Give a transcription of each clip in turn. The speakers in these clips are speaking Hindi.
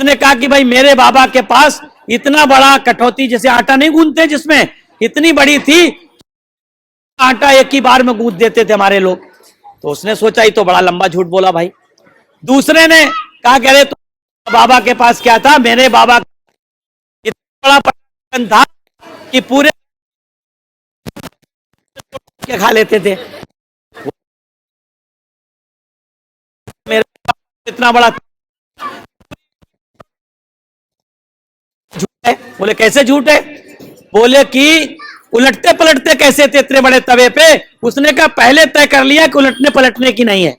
उसने कहा कि भाई मेरे बाबा के पास इतना बड़ा कठौती, जैसे आटा नहीं गूंथते जिसमें, इतनी बड़ी थी, आटा एक ही बार में गूंथ देते थे हमारे लोग। तो उसने सोचा ये तो बड़ा लंबा झूठ बोला भाई। दूसरे ने कहा कह रहे तो बाबा के पास क्या था, मेरे बाबा इतना बड़ा पटन था कि पूरे के खा लेते थे। मेरे इतना बड़ा झूठ है। बोले कैसे झूठ है? बोले कि उलटते पलटते कैसे थे इतने बड़े तवे पे? उसने कहा पहले तय कर लिया कि उलटने पलटने की नहीं है।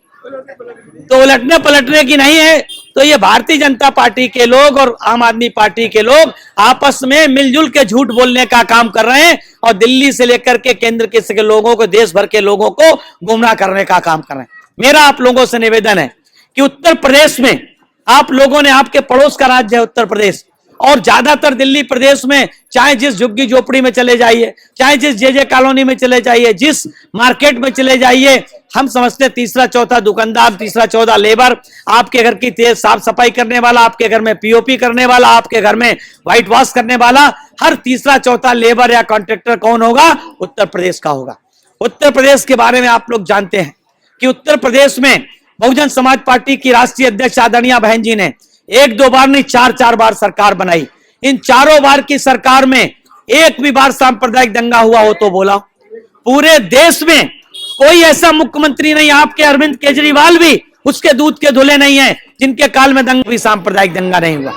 तो उलटने पलटने की नहीं है तो ये भारतीय जनता पार्टी के लोग और आम आदमी पार्टी के लोग आपस में मिलजुल के झूठ बोलने का काम कर रहे हैं और दिल्ली से लेकर के केंद्र के लोगों को, देश भर के लोगों को गुमराह करने का काम कर रहे हैं। मेरा आप लोगों से निवेदन है कि उत्तर प्रदेश में आप लोगों ने, आपके पड़ोस का राज्य है उत्तर प्रदेश, और ज्यादातर दिल्ली प्रदेश में चाहे जिस झुग्गी झोपड़ी में चले जाइए, चाहे जिस जे कॉलोनी में चले जाइए, जिस मार्केट में चले जाइए, हम समझते तीसरा चौथा दुकानदार, तीसरा चौथा लेबर, आपके घर की तेज साफ सफाई करने वाला, आपके घर में पीओपी करने वाला, आपके घर में व्हाइट वॉश करने वाला, हर तीसरा चौथा लेबर या कॉन्ट्रैक्टर कौन होगा? उत्तर प्रदेश का होगा। उत्तर प्रदेश के बारे में आप लोग जानते हैं कि उत्तर प्रदेश में बहुजन समाज पार्टी की राष्ट्रीय अध्यक्ष आदरणीय बहन जी ने एक दो बार नहीं, चार बार सरकार बनाई। इन चारों बार की सरकार में एक भी बार सांप्रदायिक दंगा हुआ हो तो बोला। पूरे देश में कोई ऐसा मुख्यमंत्री नहीं, आपके अरविंद केजरीवाल भी उसके दूध के धुले नहीं है जिनके काल में दंगा भी सांप्रदायिक दंगा नहीं हुआ।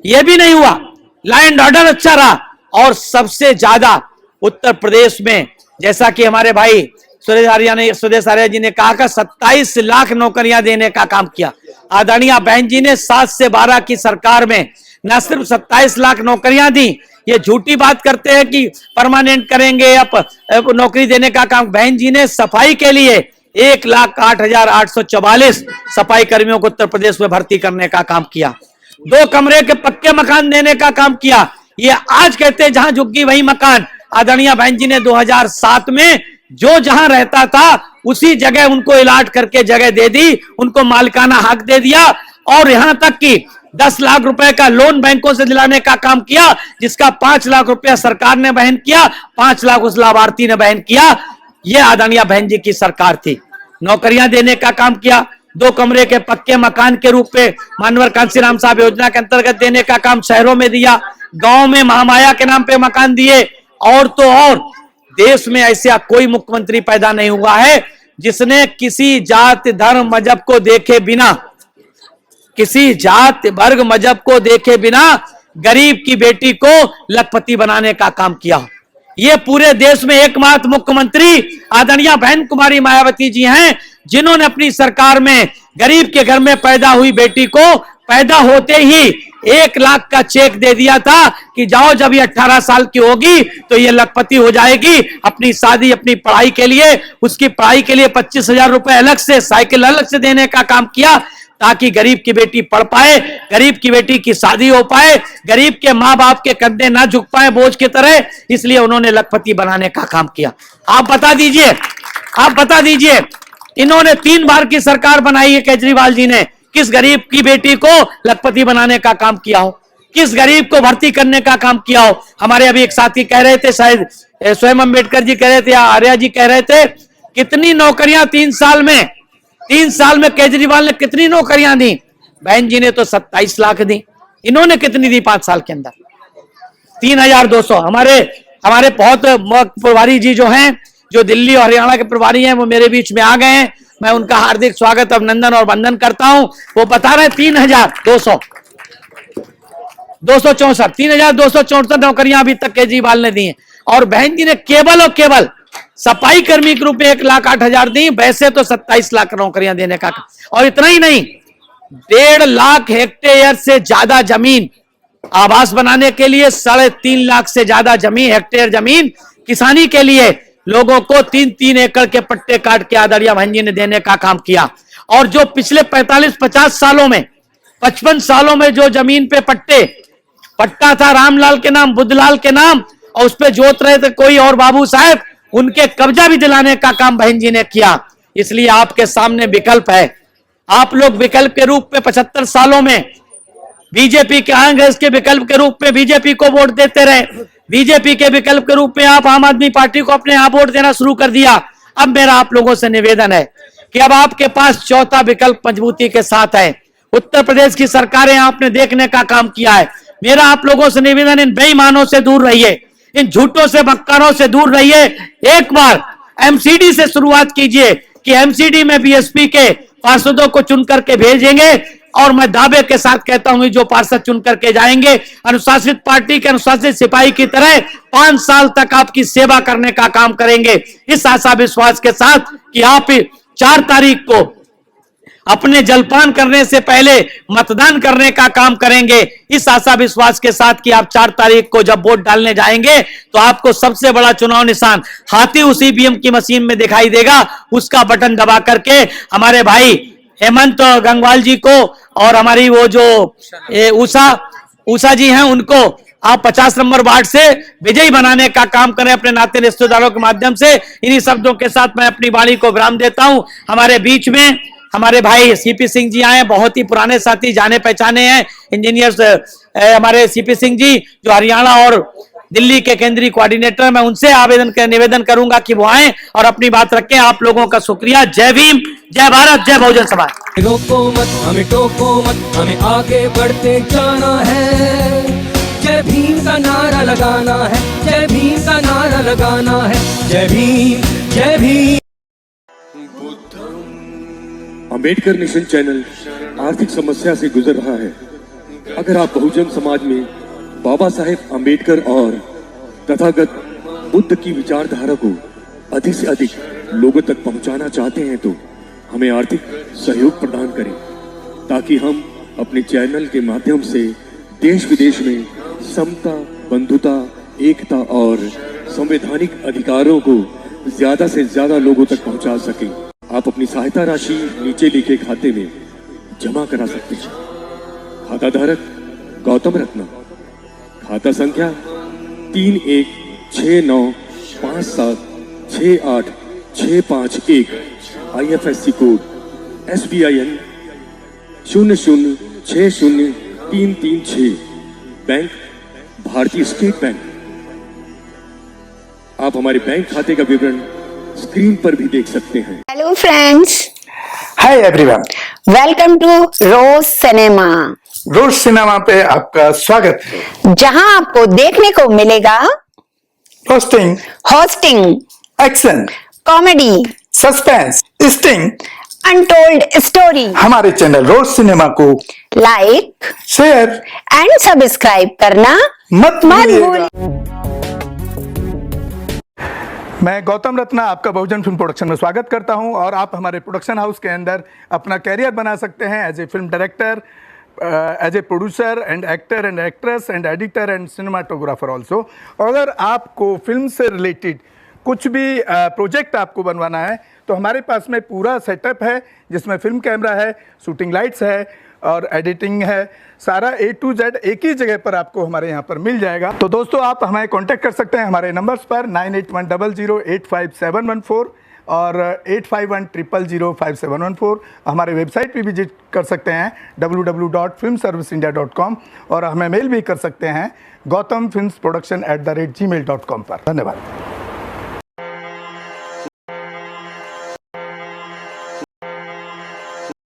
यह भी नहीं हुआ। लॉ एंड ऑर्डर अच्छा रहा। और सबसे ज्यादा उत्तर प्रदेश में, जैसा कि हमारे भाई सुरेश आर्या जी ने कहा, 27 लाख नौकरियां देने का काम किया। आदरणीय बहन जी ने 7 से 12 की सरकार में न सिर्फ 27 लाख नौकरियां दी, ये झूठी बात करते हैं कि परमानेंट करेंगे या नौकरी देने का काम। बहन जी ने सफाई के लिए 1,08,844 सफाई कर्मियों को उत्तर प्रदेश में भर्ती करने का काम किया। 2 कमरे के पक्के मकान देने का काम किया। ये आज कहते हैं जहां झुग्गी वही मकान। आदरणीय बहन जी ने 2007 में जो जहां रहता था उसी जगह उनको इलाट करके जगह दे दी, उनको मालिकाना हक दे दिया। और यहां तक कि 10 लाख रुपए का लोन बैंकों से दिलाने का काम किया, जिसका 5 लाख रुपया सरकार ने वहन किया, 5 लाख उस लाभार्थी ने वहन किया। यह आदरणीय बहन जी की सरकार थी। नौकरियां देने का काम किया। 2 कमरे के पक्के मकान के रूप में मानवर कांसीराम साहब योजना के अंतर्गत देने का काम शहरों में दिया। गांव में महामाया के नाम पे मकान दिए। और तो और देश में ऐसा कोई मुख्यमंत्री पैदा नहीं हुआ है जिसने किसी जात धर्म मजहब को देखे बिना, किसी जात वर्ग मजहब को देखे बिना गरीब की बेटी को लखपति बनाने का काम किया। ये पूरे देश में एकमात्र मुख्यमंत्री आदरणीय बहन कुमारी मायावती जी हैं, जिन्होंने अपनी सरकार में गरीब के घर में पैदा हुई बेटी को पैदा होते ही 1 लाख का चेक दे दिया था कि जाओ, जब ये 18 साल की होगी तो ये लखपति हो जाएगी। अपनी शादी, अपनी पढ़ाई के लिए, उसकी पढ़ाई के लिए 25,000 रुपए अलग से, साइकिल अलग से देने का काम किया, ताकि गरीब की बेटी पढ़ पाए, गरीब की बेटी की शादी हो पाए, गरीब के माँ बाप के कंधे ना झुक पाए बोझ की तरह। इसलिए उन्होंने लखपति बनाने का काम किया। आप बता दीजिए, इन्होंने 3 बार की सरकार बनाई है केजरीवाल जी ने, किस गरीब की बेटी को लखपति बनाने का काम किया हो, किस गरीब को भर्ती करने का काम किया हो। हमारे अभी एक साथी कह रहे थे, शायद स्वयं अम्बेडकर जी कह रहे थे या आर्या जी कह रहे थे, कितनी नौकरियां 3 साल में केजरीवाल ने कितनी नौकरियां दी? बहन जी ने तो 27 लाख दी। इन्होंने कितनी दी 5 साल के अंदर? 3,200। हमारे बहुत प्रभारी जी जो हैं, जो दिल्ली और हरियाणा के प्रभारी हैं, वो मेरे बीच में आ गए हैं। मैं उनका हार्दिक स्वागत, अभिनंदन और वंदन करता हूं। वो बता रहे 3,264 नौकरियां अभी तक केजरीवाल ने दी हैं। और बहन जी ने केवल और केवल सफाई कर्मी के रूप में 1,08,000 दी। वैसे तो 27 लाख नौकरियां देने का। और इतना ही नहीं, 1.5 लाख हेक्टेयर से ज्यादा जमीन आवास बनाने के लिए, 3.5 लाख से ज्यादा हेक्टेयर जमीन किसानी के लिए लोगों को 3-3 एकड़ के पट्टे काट के आदरणीय बहन जी ने देने का काम किया। और जो पिछले 45-50 सालों में, 55 सालों में जो जमीन पे पट्टा था रामलाल के नाम, बुद्धलाल के नाम, और उस पे जोत रहे थे कोई और बाबू साहब, उनके कब्जा भी दिलाने का काम बहन जी ने किया। इसलिए आपके सामने विकल्प है। आप लोग विकल्प के रूप में 75 सालों में बीजेपी के कांग्रेस के विकल्प के रूप में बीजेपी को वोट देते रहे, बीजेपी के विकल्प के रूप में आप आम आदमी पार्टी को अपने यहाँ वोट देना शुरू कर दिया। अब मेरा आप लोगों से निवेदन है कि अब आपके पास चौथा विकल्प मजबूती के साथ है। उत्तर प्रदेश की सरकारें आपने देखने का काम किया है। मेरा आप लोगों से निवेदन, इन बेईमानों से दूर रहिए, इन झूठों से बक्कारों से दूर रहिए। एक बार एमसीडी से शुरुआत कीजिए कि एमसीडी में बीएसपी के पार्षदों को चुन करके भेजेंगे, और मैं दावे के साथ कहता हूं जो पार्षद चुन करके जाएंगे अनुशासित पार्टी के अनुशासित सिपाही की तरह 5 साल तक आपकी सेवा करने का काम करेंगे। इस आशा विश्वास के साथ कि आप 4 तारीख को अपने जलपान करने से पहले मतदान करने का काम करेंगे। इस आशा विश्वास के साथ कि आप 4 तारीख को जब वोट डालने जाएंगे तो आपको सबसे बड़ा चुनाव निशान हाथी उस ईवीएम की मशीन में दिखाई देगा। उसका बटन दबा करके हमारे भाई हेमंत गंगवाल जी को और हमारी वो जो उषा जी हैं उनको आप 50 नंबर वार्ड से विजयी बनाने का काम करें अपने नाते रिश्तेदारों के माध्यम से। इन्हीं शब्दों के साथ मैं अपनी वाणी को विराम देता हूं। हमारे बीच में हमारे भाई सीपी सिंह जी आए, बहुत ही पुराने साथी, जाने पहचाने हैं इंजीनियर्स हमारे सीपी सिंह जी जो हरियाणा और दिल्ली के केंद्रीय कोऑर्डिनेटर। मैं उनसे निवेदन करूंगा कि वो आए और अपनी बात रखें। आप लोगों का शुक्रिया। जय भीम, जय भारत, जय बहुजन समाज। रोको मत, हमें टोको मत, हमें आगे बढ़ते जाना है। जय भीम का नारा लगाना है, जय भीम का नारा लगाना है। जय भीम, जय भीम। अंबेडकर नेशन चैनल आर्थिक समस्या से गुजर रहा है। अगर आप बहुजन समाज में बाबा साहेब अंबेडकर और तथागत बुद्ध की विचारधारा को अधिक से अधिक लोगों तक पहुंचाना चाहते हैं तो हमें आर्थिक सहयोग प्रदान करें, ताकि हम अपने चैनल के माध्यम से देश विदेश में समता, बंधुता, एकता और संवैधानिक अधिकारों को ज्यादा से ज्यादा लोगों तक पहुंचा सकें। आप अपनी सहायता राशि नीचे लिखे खाते में जमा करा सकते हैं। खाता धारक गौतम रत्ना, खाता संख्या 3169576865 IFSC कोड SBIN 0060336, बैंक भारतीय स्टेट बैंक। आप हमारे बैंक खाते का विवरण स्क्रीन पर भी देख सकते हैं। Hello friends, hi everyone, welcome to Rose Cinema. Rose Cinema पे आपका स्वागत है, जहां आपको देखने को मिलेगा hosting, action, comedy, suspense, sting, untold story. हमारे चैनल रोज सिनेमा को लाइक, शेयर एंड सब्सक्राइब करना मत भूलिएगा। भूलिए। मैं गौतम रत्ना आपका बहुजन फिल्म प्रोडक्शन में स्वागत करता हूं, और आप हमारे प्रोडक्शन हाउस के अंदर अपना कैरियर बना सकते हैं as a film director, as a producer and actor and actress and editor and cinematographer also. अगर आपको फिल्म से रिलेटेड कुछ भी प्रोजेक्ट आपको बनवाना है तो हमारे पास में पूरा सेटअप है, जिसमें फिल्म कैमरा है, शूटिंग लाइट्स है और एडिटिंग है। सारा A to Z एक ही जगह पर आपको हमारे यहाँ पर मिल जाएगा। तो दोस्तों, आप हमें कांटेक्ट कर सकते हैं हमारे नंबर्स पर 9810085714 और 8510005714। हमारे वेबसाइट पे विजिट कर सकते हैं www.filmserviceindia.com, और हमें मेल भी कर सकते हैं gautamfilmsproduction@gmail.com पर। धन्यवाद।